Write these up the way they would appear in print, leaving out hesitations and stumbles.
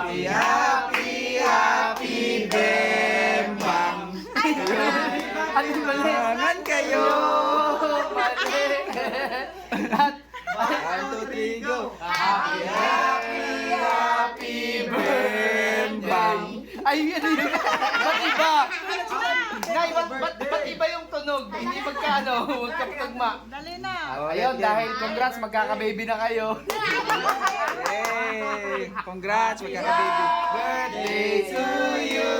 Happy, happy, happy Bembang. Ano mali? Mangan kayo. Mali. At, 1, 2, 3, go. Happy, happy, happy Bembang. ay, ano yun? Ba't iba? Nay, ba't iba yung tunog? Hindi magkapagma. Dali na. Ayun, dahil congrats, magkaka-baby na kayo. Yay! Congrats, magkaka-baby. Birthday to you.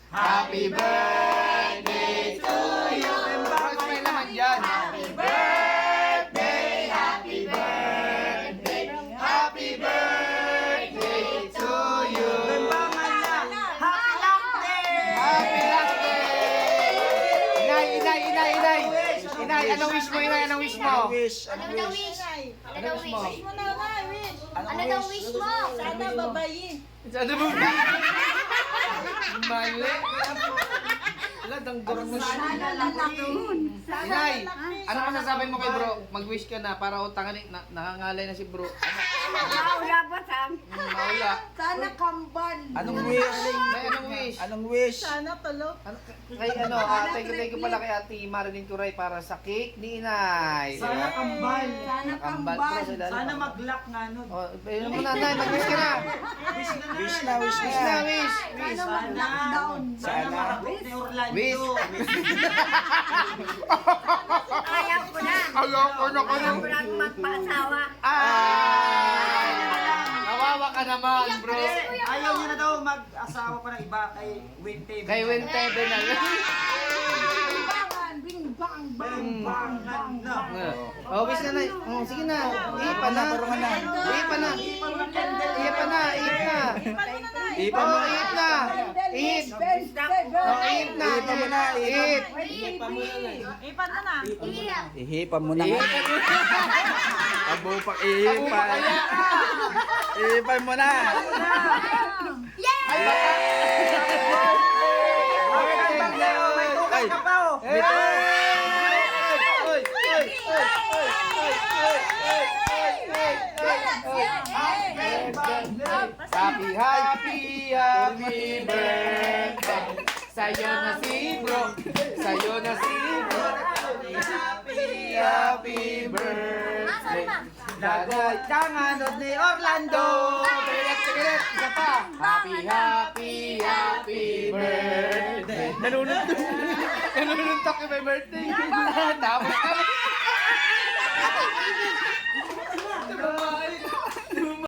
Happy birthday to you. Mas may naman yan. Happy birthday, happy birthday, Happy birthday to you. Happy luck day! Happy last day! Inay! Inay, anong wish mo, Inay? Anong wish mo? Wish, Ano daw wish? Ano daw wish mo? wish? Mo na na, wish. Ano daw wish mo? Sana babayin. Ano mo ba? Mali. Wala, danggaran mo siya. Sana lalakun. Inay, ano masasabi mo kay bro? Mag-wish ka na para utangan nakangalay na si bro. Maula ba, Sam? Maula. Sana kambal. Anong wish? May anong wish? Anong wish? Sana tulog. Kay thank you pala kay Ate Marilyn Turay para sa cake ni Inay. Sana kambal. Sana Kambal kambal. bro, sa ilalim. Sana mag-lock nga nun. Oh, ayun mo na, Nay, mag-wish ka na. Wish na, wish Wish na, na. wish. Sana mag-lockdown. Sana makabot ni Orlando. Wish. Ayaw ko na. Ayaw ko na Ayaw ko na magpaasawa. Nawawa ka naman, bro. Ayaw niya na daw mag-asawa pa ng iba kay Winte. Kay Wintebe na lang. Bimbangan, bingbang, bang, bang, bang, bang. Oh, wish na, Nay. Oh, sige na. Ipa na. Parungan na. Ipa na. Ipa na. Ip na. Ipa mo. Oh, ip na. Ip. Oh, ip na. Ipa mo na, Ip. Ipan mo na. Iyak. Ihipan mo na nga. Ip. Abo pa ihipan. Ihipan mo na. Ay, baka. May tukay ka pa oh. Ay, Happy, happy birthday. Sa'yo na si bro. Sa'yo na si bro. Happy birthday. Dagay kanganod ni Orlando. Pilit, isa pa. Happy birthday. Nanununtok yung may birthday. Tapos